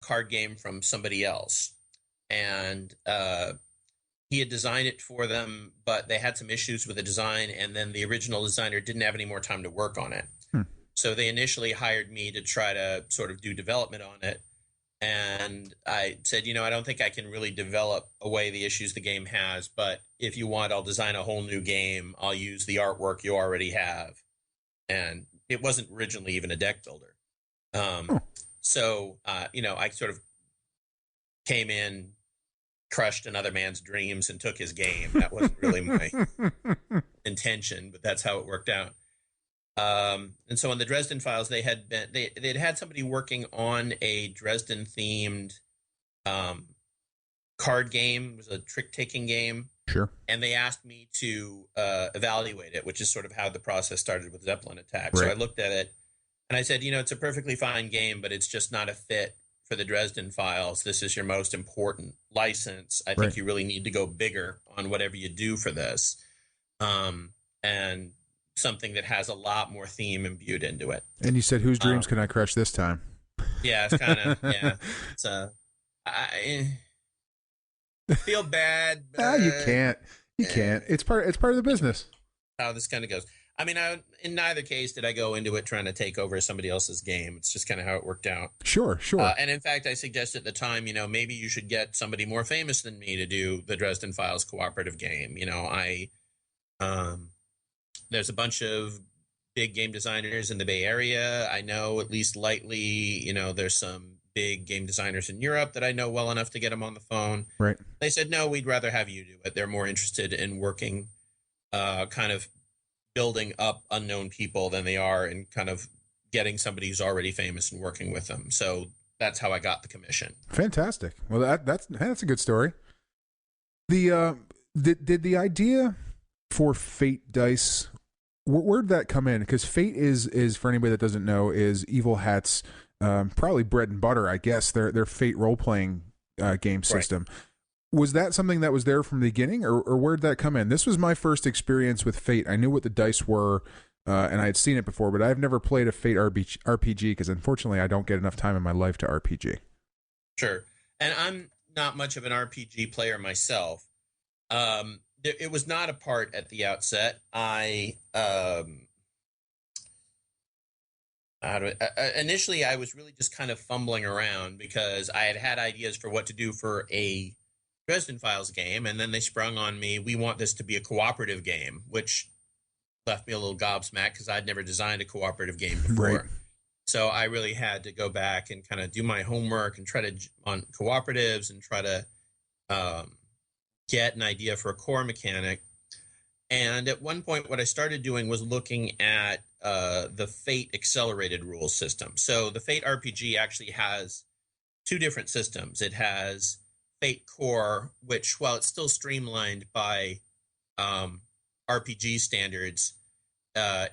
card game from somebody else, and he had designed it for them, but they had some issues with the design, and then the original designer didn't have any more time to work on it. So they initially hired me to try to sort of do development on it. And I said, I don't think I can really develop away the issues the game has, but if you want, I'll design a whole new game. I'll use the artwork you already have. And it wasn't originally even a deck builder. So, I sort of came in, crushed another man's dreams, and took his game. That wasn't really my intention, but that's how it worked out. And so on the Dresden-Files, they'd had somebody working on a Dresden-themed card game. It was a trick-taking game. Sure. And they asked me to evaluate it, which is sort of how the process started with Zeppelin Attack. Right. So I looked at it, and I said, it's a perfectly fine game, but it's just not a fit for the Dresden-Files. This is your most important license. I think you really need to go bigger on whatever you do for this. And something that has a lot more theme imbued into it. And you said, whose dreams can I crush this time? Yeah, it's kind of, It's I feel bad. But, you can't. It's part of the business. How this kind of goes. I mean, in neither case did I go into it trying to take over somebody else's game. It's just kind of how it worked out. Sure. And in fact, I suggested at the time, maybe you should get somebody more famous than me to do the Dresden-Files cooperative game. There's a bunch of big game designers in the Bay Area. I know at least lightly, there's some big game designers in Europe that I know well enough to get them on the phone. Right. They said, no, we'd rather have you do it. They're more interested in working, kind of building up unknown people than they are in kind of getting somebody who's already famous and working with them. So that's how I got the commission. Fantastic. Well, that's a good story. Did the idea for Fate dice, where'd that come in? Because Fate is for anybody that doesn't know, is Evil Hat's probably bread and butter, I guess. Their Fate role playing game system. Right. Was that something that was there from the beginning, or where'd that come in? This was my first experience with Fate. I knew what the dice were, and I had seen it before, but I've never played a Fate RPG because unfortunately I don't get enough time in my life to RPG. Sure, and I'm not much of an RPG player myself. It was not a part at the outset. Initially, I was really just kind of fumbling around because I had ideas for what to do for a Dresden-Files game, and then they sprung on me, we want this to be a cooperative game, which left me a little gobsmacked because I'd never designed a cooperative game before. Right. So I really had to go back and kind of do my homework and try to on cooperatives and try to get an idea for a core mechanic. And at one point, what I started doing was looking at the Fate accelerated rules system. So the Fate RPG actually has two different systems. It has Fate Core, which, while it's still streamlined by RPG standards,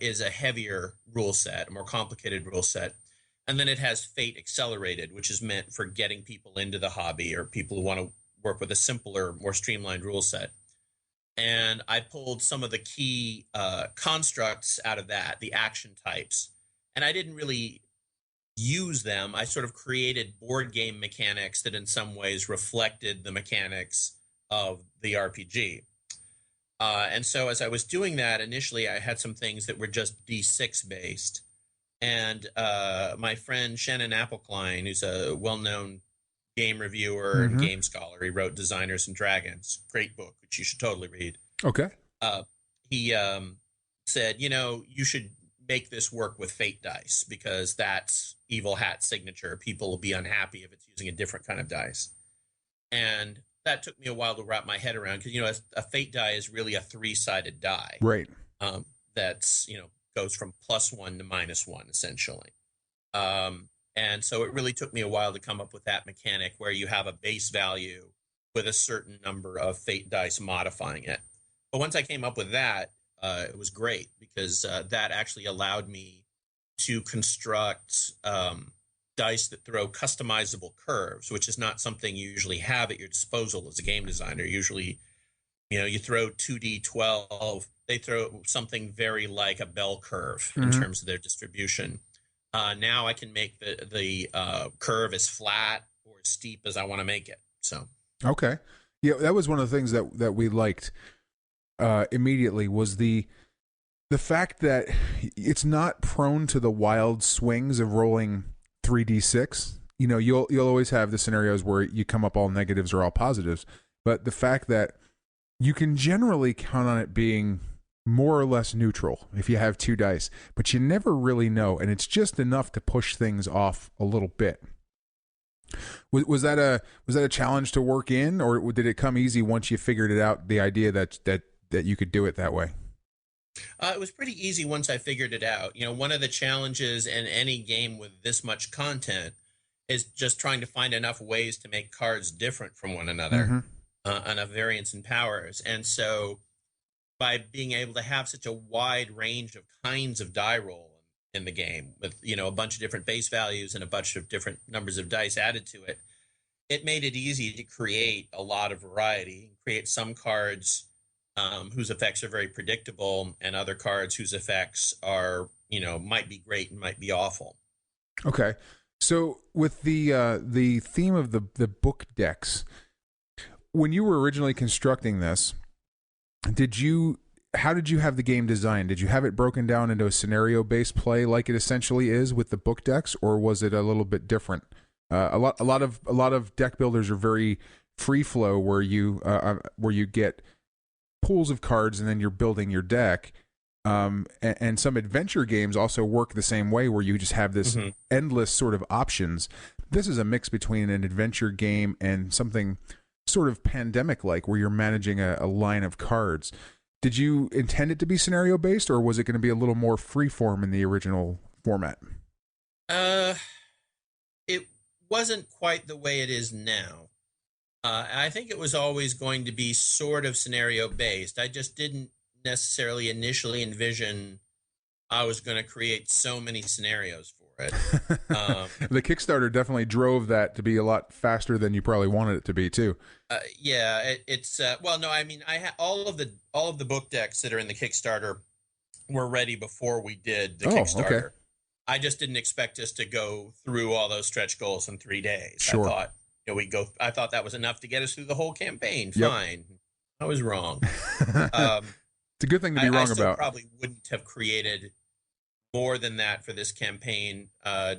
is a heavier rule set, a more complicated rule set. And then it has Fate Accelerated, which is meant for getting people into the hobby or people who want to work with a simpler, more streamlined rule set. And I pulled some of the key constructs out of that, the action types. And I didn't really use them. I sort of created board game mechanics that in some ways reflected the mechanics of the RPG. And so as I was doing that, initially I had some things that were just D6 based. And my friend Shannon Appelkline, who's a well-known game reviewer and game scholar, he wrote Designers and Dragons, great book, which you should totally read. Okay. He said, you should make this work with Fate dice because that's Evil Hat's signature. People will be unhappy if it's using a different kind of dice. And that took me a while to wrap my head around because, a Fate die is really a 3-sided die. Right. That's, goes from +1 to -1, essentially. And so it really took me a while to come up with that mechanic where you have a base value with a certain number of Fate dice modifying it. But once I came up with that, it was great because that actually allowed me to construct dice that throw customizable curves, which is not something you usually have at your disposal as a game designer. Usually, you throw 2d12, they throw something very like a bell curve in terms of their distribution. Now I can make the curve as flat or as steep as I want to make it. So Okay. Yeah, that was one of the things that we liked immediately was the fact that it's not prone to the wild swings of rolling 3d6. You know, you'll always have the scenarios where you come up all negatives or all positives, but the fact that you can generally count on it being more or less neutral if you have 2 dice, but you never really know, and it's just enough to push things off a little bit. Was that a challenge to work in, or did it come easy once you figured it out? The idea that you could do it that way. it was pretty easy once I figured it out. You know, one of the challenges in any game with this much content is just trying to find enough ways to make cards different from one another, enough variance in powers. And so by being able to have such a wide range of kinds of die roll in the game with, you know, a bunch of different base values and a bunch of different numbers of dice added to it, it made it easy to create a lot of variety, create some cards whose effects are very predictable and other cards whose effects are, you know, might be great and might be awful. Okay. So with the theme of the book decks, when you were originally constructing this, how did you have the game designed? Did you have it broken down into a scenario-based play like it essentially is with the book decks, or was it a little bit different? A lot of deck builders are very free flow, where you get pools of cards and then you're building your deck. And some adventure games also work the same way, where you just have this endless sort of options. This is a mix between an adventure game and something sort of pandemic-like, where you're managing a line of cards. Did you intend it to be scenario-based, or was it going to be a little more free-form in the original format? It wasn't quite the way it is now. I think it was always going to be sort of scenario-based. I just didn't necessarily initially envision I was going to create so many scenarios for it. The Kickstarter definitely drove that to be a lot faster than you probably wanted it to be too. It's well, no, I mean, all of the book decks that are in the Kickstarter were ready before we did the Kickstarter. Okay. I just didn't expect us to go through all those stretch goals in 3 days. Sure. I thought that was enough to get us through the whole campaign. Yep. Fine. I was wrong. It's a good thing to be wrong I about. Probably wouldn't have created more than that for this campaign,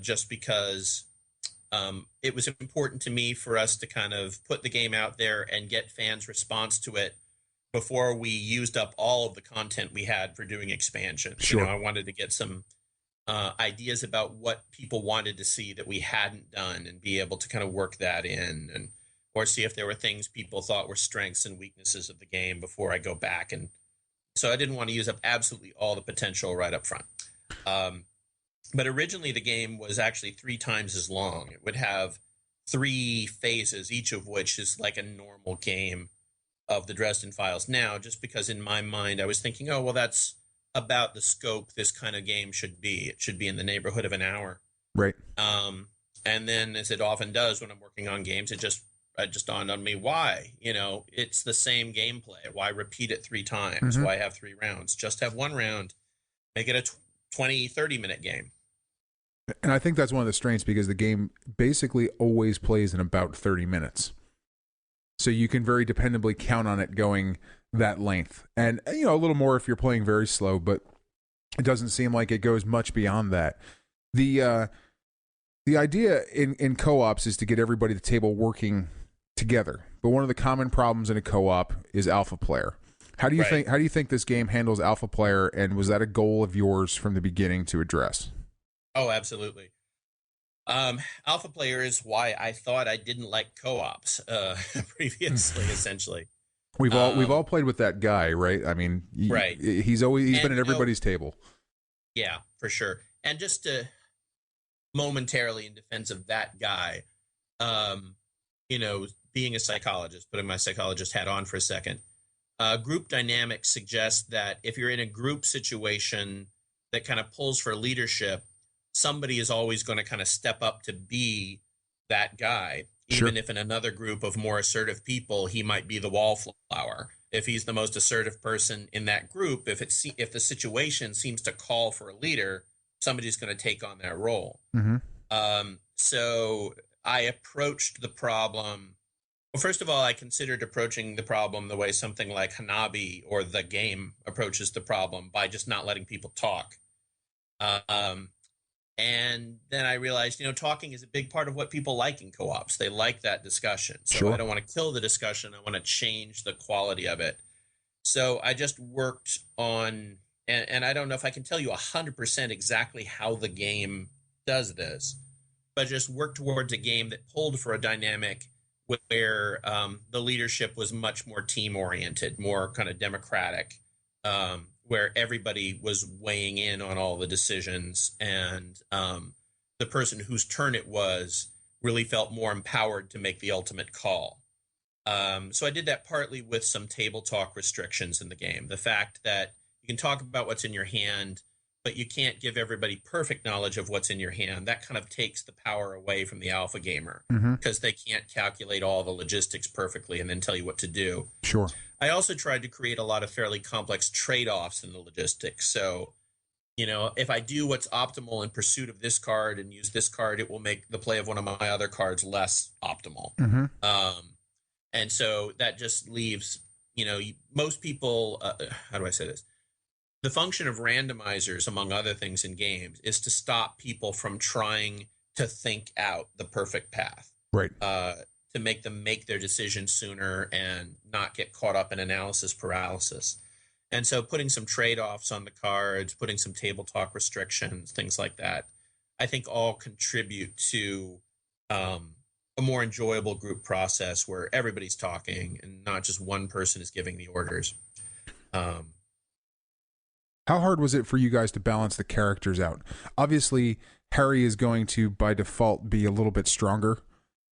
just because it was important to me for us to kind of put the game out there and get fans' response to it before we used up all of the content we had for doing expansions. Sure. You know, I wanted to get some ideas about what people wanted to see that we hadn't done and be able to kind of work that in, or see if there were things people thought were strengths and weaknesses of the game before I go back. And so I didn't want to use up absolutely all the potential right up front. But originally the game was actually 3 times as long. It would have 3 phases, each of which is like a normal game of the Dresden-Files now, just because in my mind I was thinking, oh, well, that's about the scope this kind of game should be. It should be in the neighborhood of an hour. Right. And then, as it often does when I'm working on games, it just dawned on me, why? You know, it's the same gameplay. Why repeat it 3 times? Why have 3 rounds? Just have 1 round. Make it a 20, 30-minute game. And I think that's one of the strengths, because the game basically always plays in about 30 minutes. So you can very dependably count on it going that length. And, you know, a little more if you're playing very slow, but it doesn't seem like it goes much beyond that. The idea in co-ops is to get everybody at the table working together. But one of the common problems in a co-op is alpha player. How do you think this game handles alpha player, and was that a goal of yours from the beginning to address? Oh, absolutely. Alpha player is why I thought I didn't like co-ops previously. Essentially, we've all played with that guy, right? I mean, right. He's been at everybody's table. Yeah, for sure. And just to momentarily in defense of that guy, you know, being a psychologist, putting my psychologist hat on for a second, group dynamics suggests that if you're in a group situation that kind of pulls for leadership, somebody is always going to kind of step up to be that guy, even if in another group of more assertive people, he might be the wallflower. If he's the most assertive person in that group, if the situation seems to call for a leader, somebody's going to take on that role. So I approached the problem. Well, first of all, I considered approaching the problem the way something like Hanabi or the game approaches the problem, by just not letting people talk. Um, and then I realized, talking is a big part of what people like in co-ops. They like that discussion. So Sure. I don't want to kill the discussion. I want to change the quality of it. So I just worked on, and I don't know if I can tell you 100% exactly how the game does this, but just worked towards a game that pulled for a dynamic where the leadership was much more team-oriented, more kind of democratic, where everybody was weighing in on all the decisions, and the person whose turn it was really felt more empowered to make the ultimate call. So I did that partly with some table talk restrictions in the game. The fact that you can talk about what's in your hand, but you can't give everybody perfect knowledge of what's in your hand. That kind of takes the power away from the alpha gamer, because they can't calculate all the logistics perfectly and then tell you what to do. Sure. I also tried to create a lot of fairly complex trade-offs in the logistics. So, if I do what's optimal in pursuit of this card and use this card, it will make the play of one of my other cards less optimal. And so that just leaves, most people, how do I say this? The function of randomizers, among other things in games, is to stop people from trying to think out the perfect path. Right. To make them make their decision sooner and not get caught up in analysis paralysis. And so putting some trade-offs on the cards, putting some table talk restrictions, things like that, I think all contribute to a more enjoyable group process where everybody's talking and not just one person is giving the orders. How hard was it for you guys to balance the characters out? Obviously, Harry is going to, by default, be a little bit stronger.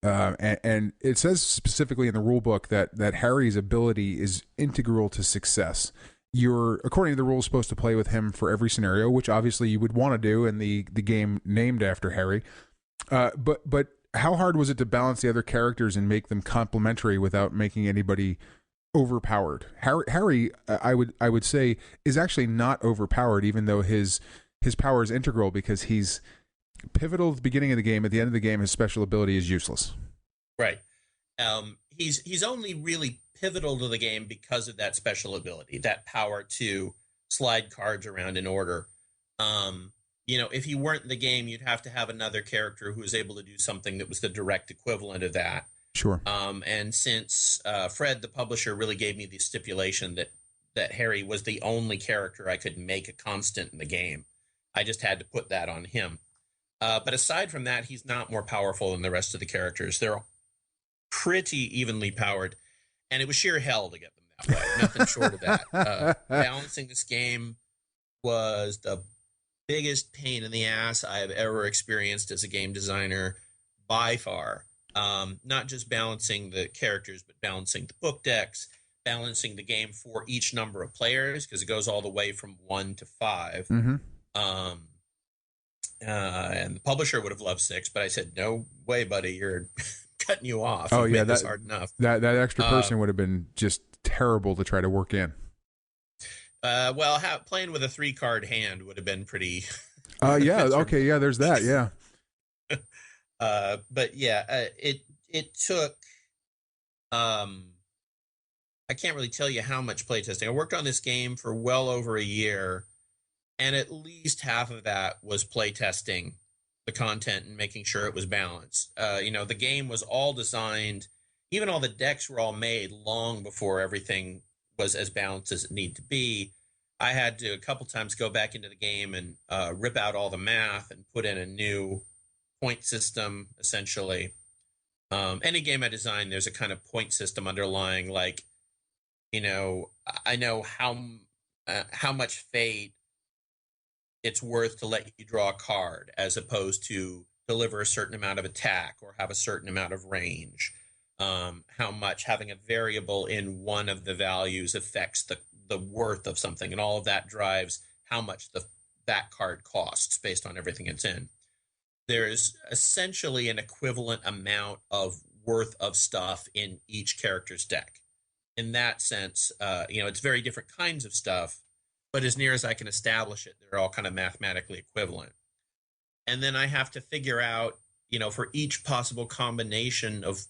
And it says specifically in the rule book that Harry's ability is integral to success. You're, according to the rules, supposed to play with him for every scenario, which obviously you would want to do in the game named after Harry. But how hard was it to balance the other characters and make them complementary without making anybody overpowered? Harry, I would say, is actually not overpowered, even though his power is integral, because he's pivotal at the beginning of the game. At the end of the game, his special ability is useless. Right. He's only really pivotal to the game because of that special ability, that power to slide cards around in order. If he weren't in the game, you'd have to have another character who was able to do something that was the direct equivalent of that. Sure. And since Fred, the publisher, really gave me the stipulation that Harry was the only character I could make a constant in the game, I just had to put that on him. But aside from that, he's not more powerful than the rest of the characters. They're pretty evenly powered, and it was sheer hell to get them that way. Nothing short of that. Balancing this game was the biggest pain in the ass I have ever experienced as a game designer, by far. Not just balancing the characters, but balancing the book decks, balancing the game for each number of players, because it goes all the way from 1 to 5. And the publisher would have loved 6, but I said, no way, buddy, you're cutting you off. Oh, You've yeah, made this hard enough. That extra person would have been just terrible to try to work in. Playing with a 3-card hand would have been pretty. Yeah. Okay. Yeah. There's that. Yeah. But yeah, it took. I can't really tell you how much playtesting. I worked on this game for well over a year, and at least half of that was playtesting the content and making sure it was balanced. The game was all designed, even all the decks were all made long before everything was as balanced as it needed to be. I had to a couple times go back into the game and rip out all the math and put in a new point system, essentially. Any game I design, there's a kind of point system underlying, like, I know how much fate it's worth to let you draw a card, as opposed to deliver a certain amount of attack or have a certain amount of range. How much having a variable in one of the values affects the worth of something, and all of that drives how much that card costs based on everything it's in. There's essentially an equivalent amount of worth of stuff in each character's deck. In that sense, it's very different kinds of stuff, but as near as I can establish it, they're all kind of mathematically equivalent. And then I have to figure out, for each possible combination of